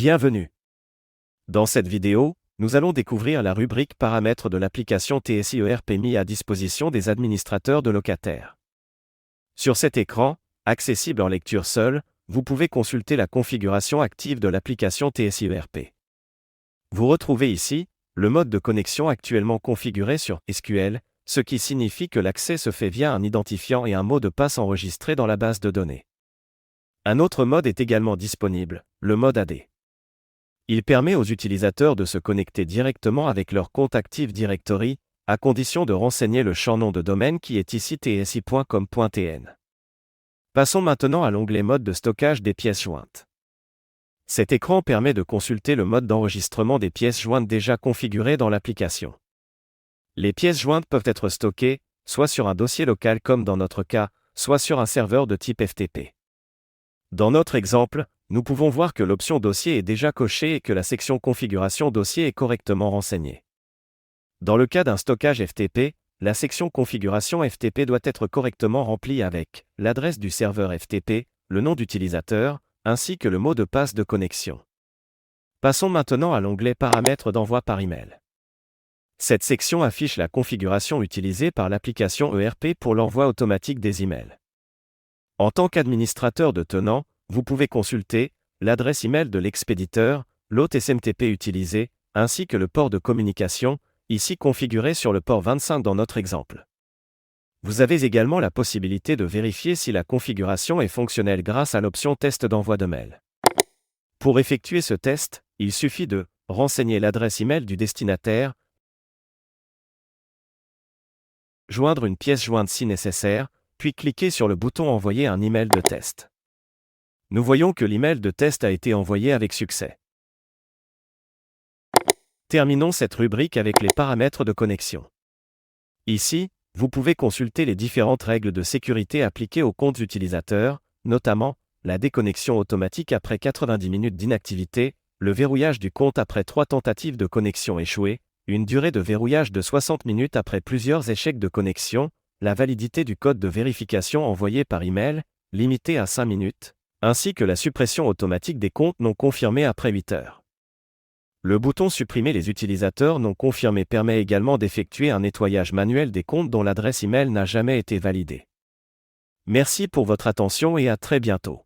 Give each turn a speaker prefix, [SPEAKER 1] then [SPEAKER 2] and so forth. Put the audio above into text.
[SPEAKER 1] Bienvenue. Dans cette vidéo, nous allons découvrir la rubrique paramètres de l'application TSI ERP mis à disposition des administrateurs de locataires. Sur cet écran, accessible en lecture seule, vous pouvez consulter la configuration active de l'application TSI ERP. Vous retrouvez ici le mode de connexion actuellement configuré sur SQL, ce qui signifie que l'accès se fait via un identifiant et un mot de passe enregistré dans la base de données. Un autre mode est également disponible, le mode AD. Il permet aux utilisateurs de se connecter directement avec leur compte Active Directory, à condition de renseigner le champ nom de domaine qui est ici tsi.com.tn. Passons maintenant à l'onglet Mode de stockage des pièces jointes. Cet écran permet de consulter le mode d'enregistrement des pièces jointes déjà configurées dans l'application. Les pièces jointes peuvent être stockées, soit sur un dossier local comme dans notre cas, soit sur un serveur de type FTP. Dans notre exemple, nous pouvons voir que l'option dossier est déjà cochée et que la section configuration dossier est correctement renseignée. Dans le cas d'un stockage FTP, la section configuration FTP doit être correctement remplie avec l'adresse du serveur FTP, le nom d'utilisateur, ainsi que le mot de passe de connexion. Passons maintenant à l'onglet Paramètres d'envoi par email. Cette section affiche la configuration utilisée par l'application ERP pour l'envoi automatique des emails. En tant qu'administrateur de tenant, vous pouvez consulter l'adresse email de l'expéditeur, l'hôte SMTP utilisé, ainsi que le port de communication, ici configuré sur le port 25 dans notre exemple. Vous avez également la possibilité de vérifier si la configuration est fonctionnelle grâce à l'option Test d'envoi de mail. Pour effectuer ce test, il suffit de renseigner l'adresse email du destinataire, joindre une pièce jointe si nécessaire, puis cliquer sur le bouton Envoyer un email de test. Nous voyons que l'email de test a été envoyé avec succès. Terminons cette rubrique avec les paramètres de connexion. Ici, vous pouvez consulter les différentes règles de sécurité appliquées aux comptes utilisateurs, notamment la déconnexion automatique après 90 minutes d'inactivité, le verrouillage du compte après 3 tentatives de connexion échouées, une durée de verrouillage de 60 minutes après plusieurs échecs de connexion, la validité du code de vérification envoyé par email, limité à 5 minutes, ainsi que la suppression automatique des comptes non confirmés après 8 heures. Le bouton Supprimer les utilisateurs non confirmés permet également d'effectuer un nettoyage manuel des comptes dont l'adresse email n'a jamais été validée. Merci pour votre attention et à très bientôt.